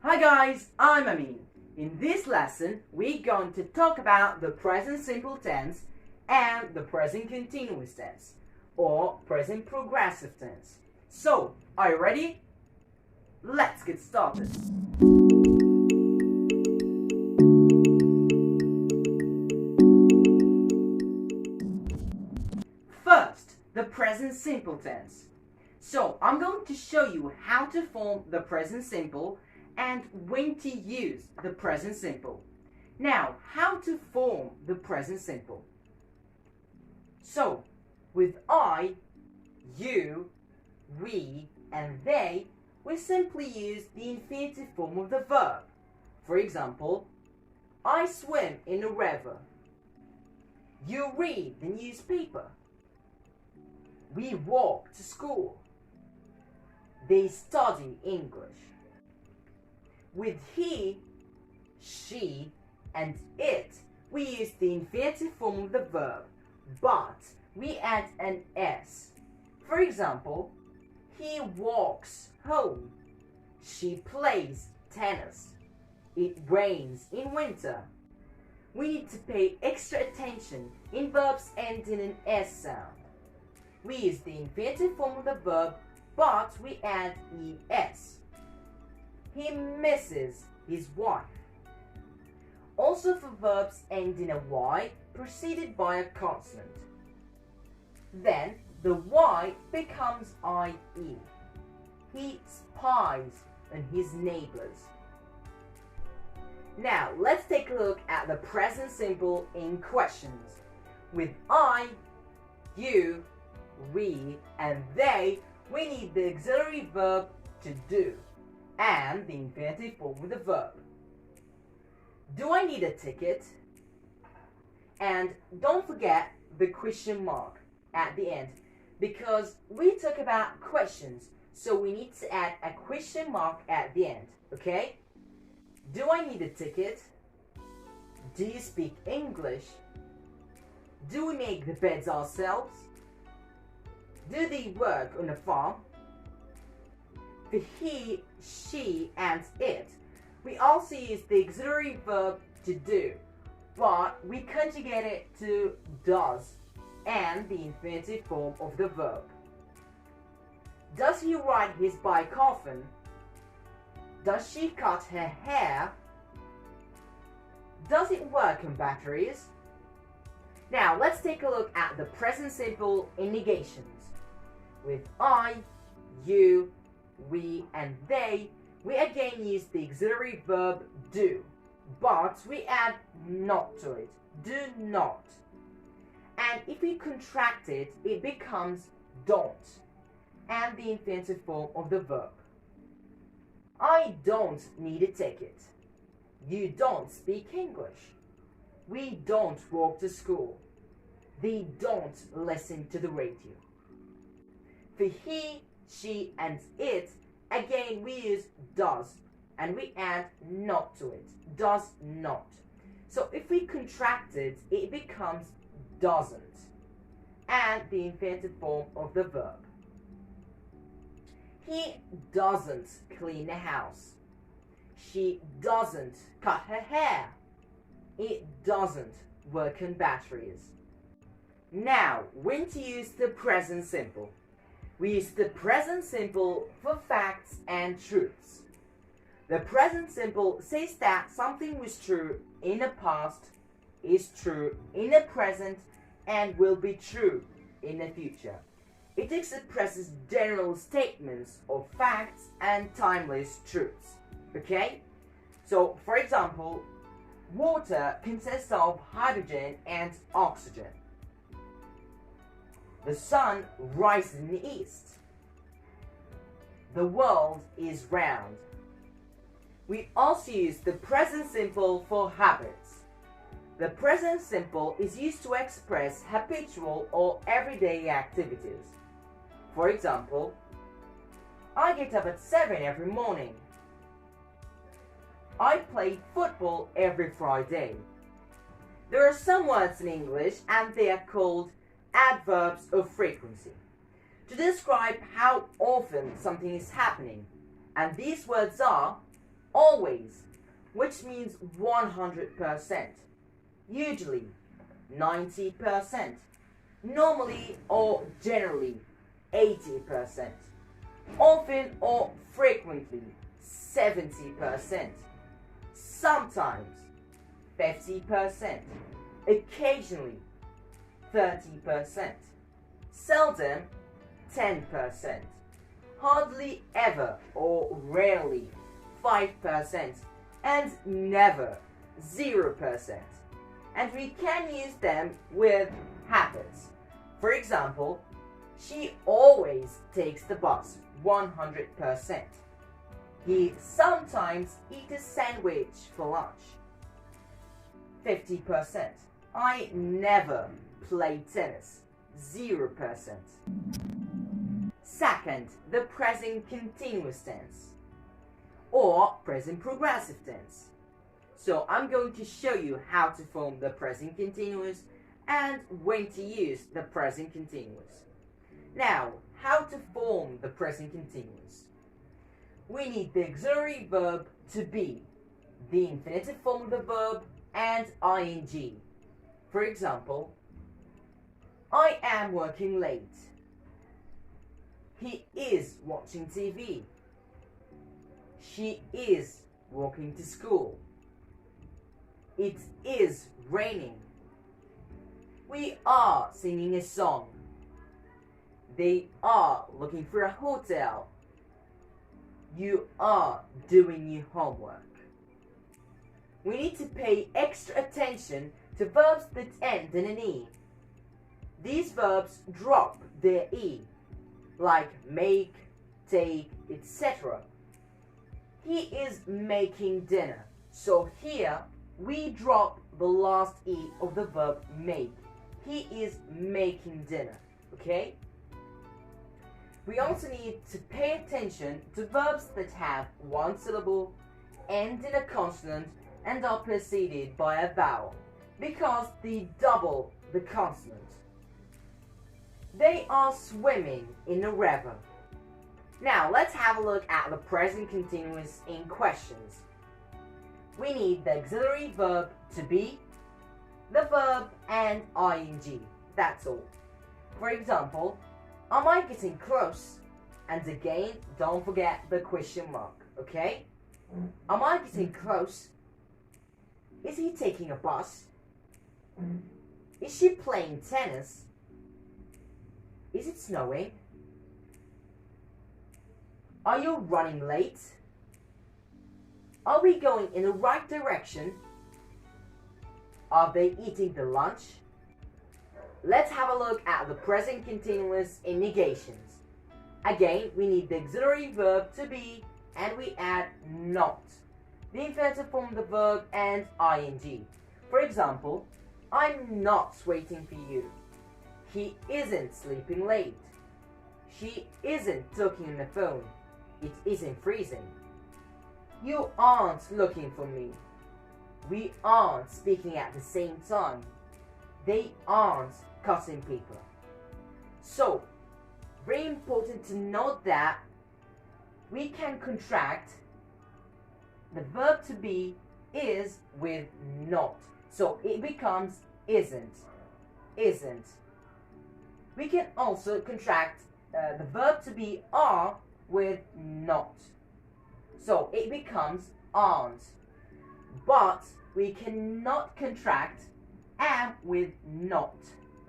Hi guys, I'm Amin. In this lesson, we're going to talk about the present simple tense and the present continuous tense, or present progressive tense. So, are you ready? Let's get started. First, the present simple tense. So, I'm going to show you how to form the present simple and when to use the present simple. Now, how to form the present simple? So, with I, you, we, and they, we simply use the infinitive form of the verb. For example, I swim in a river. You read the newspaper. We walk to school. They study English. With he, she, and it, we use the infinitive form of the verb, but we add an s. For example, he walks home. She plays tennis. It rains in winter. We need to pay extra attention in verbs ending in s sound. We use the infinitive form of the verb, but we add es. He misses his wife. Also for verbs ending in a y preceded by a consonant. Then the y becomes ie. He spies on his neighbors. Now let's take a look at the present simple in questions. With I, you, we, and they, we need the auxiliary verb to do and the infinitive form with the verb. Do I need a ticket? And don't forget the question mark at the end, because we talk about questions, so we need to add a question mark at the end, okay? Do I need a ticket? Do you speak English? Do we make the beds ourselves? Do they work on a farm? For he, she, and it, we also use the auxiliary verb to do, but we conjugate it to does and the infinitive form of the verb. Does he ride his bike often? Does she cut her hair? Does it work on batteries? Now let's take a look at the present simple in negations. With I, you, we, and they, we again use the auxiliary verb do, but we add not to it. Do not. And if we contract it, it becomes don't, and the infinitive form of the verb. I don't need a ticket. You don't speak English. We don't walk to school. They don't listen to the radio. For he, she, and it, again we use does, and we add not to it. Does not. So if we contract it, it becomes doesn't, and the infinitive form of the verb. He doesn't clean the house. She doesn't cut her hair. It doesn't work on batteries. Now, when to use the present simple? We use the present simple for facts and truths. The present simple says that something was true in the past, is true in the present, and will be true in the future. It expresses general statements of facts and timeless truths. Okay? So, for example, water consists of hydrogen and oxygen. The sun rises in the east. The world is round. We also use the present simple for habits. The present simple is used to express habitual or everyday activities. For example, I get up at 7 every morning. I play football every Friday. There are some words in English and they are called adverbs of frequency to describe how often something is happening, and these words are always, which means 100%, usually 90%, normally or generally 80%, often or frequently 70%, sometimes 50%, occasionally 30%, seldom 10%, hardly ever or rarely 5%, and never 0%. And we can use them with habits. For example, she always takes the bus 100%. He sometimes eats a sandwich for lunch. 50%. I never play tennis. 0%. Second, the present continuous tense or present progressive tense. So I'm going to show you how to form the present continuous and when to use the present continuous. Now, how to form the present continuous? We need the auxiliary verb to be, the infinitive form of the verb, and ing. For example, I am working late. He is watching TV. She is walking to school. It is raining. We are singing a song. They are looking for a hotel. You are doing your homework. We need to pay extra attention to verbs that end in an E. These verbs drop their E, like make, take, etc. He is making dinner. So here we drop the last E of the verb make. He is making dinner. Okay? We also need to pay attention to verbs that have one syllable, end in a consonant, and are preceded by a vowel, because they double the consonant. They are swimming in a river. Now let's have a look at the present continuous in questions. We need the auxiliary verb to be, the verb, and ing. That's all. For example, am I getting close? And again, don't forget the question mark, okay? Am I getting close? Is he taking a bus? Is she playing tennis? Is it snowing? Are you running late? Are we going in the right direction? Are they eating the lunch? Let's have a look at the present continuous in negations. Again, we need the auxiliary verb to be, and we add not, the infinitive form of the verb, and ing. For example, I'm not waiting for you. He isn't sleeping late. She isn't talking on the phone. It isn't freezing. You aren't looking for me. We aren't speaking at the same time. They aren't cutting paper. So, very important to note that we can contract the verb to be is with not. So it becomes isn't, isn't. We can also contract the verb to be are with not. So it becomes aren't. But we cannot contract am with not.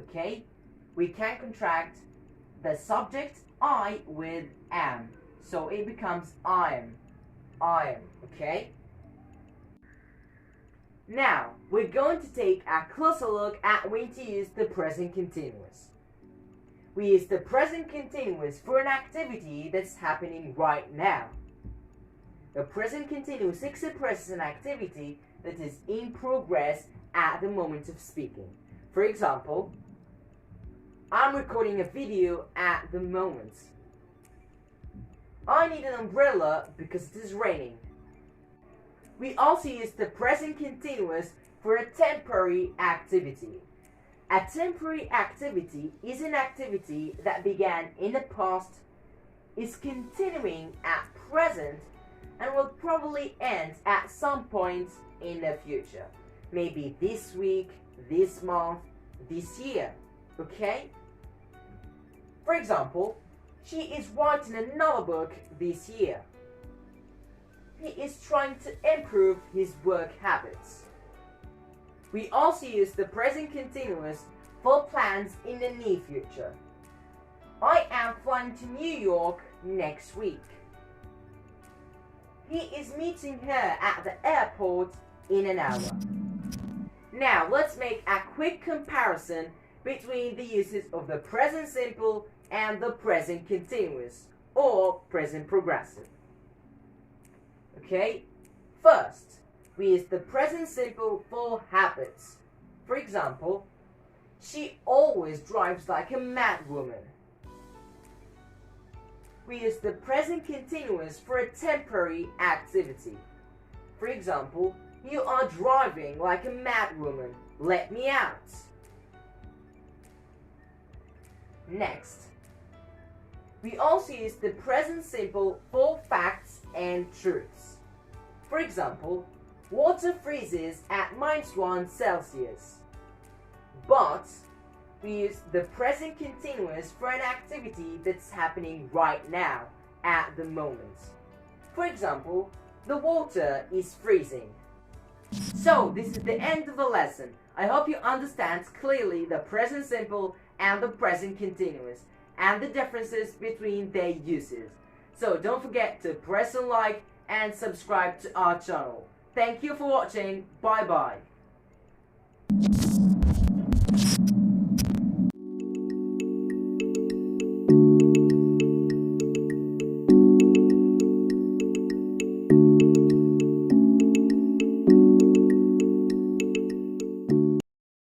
Okay? We can contract the subject I with am. So it becomes I am. Okay? Now, we're going to take a closer look at when to use the present continuous. We use the present continuous for an activity that's happening right now. The present continuous expresses an activity that is in progress at the moment of speaking. For example, I'm recording a video at the moment. I need an umbrella because it is raining. We also use the present continuous for a temporary activity. A temporary activity is an activity that began in the past, is continuing at present, and will probably end at some point in the future. Maybe this week, this month, this year, okay? For example, she is writing another book this year. He is trying to improve his work habits. We also use the present continuous for plans in the near future. I am flying to New York next week. He is meeting her at the airport in an hour. Now let's make a quick comparison between the uses of the present simple and the present continuous or present progressive. Okay, first we use the present simple for habits. For example, she always drives like a mad woman. We use the present continuous for a temporary activity. For example, you are driving like a mad woman. Let me out. Next, we also use the present simple for facts and truths. For example, water freezes at -1 Celsius. But we use the present continuous for an activity that's happening right now, at the moment. For example, the water is freezing. So, this is the end of the lesson. I hope you understand clearly the present simple and the present continuous and the differences between their uses. So, don't forget to press a like and subscribe to our channel. Thank you for watching. Bye bye.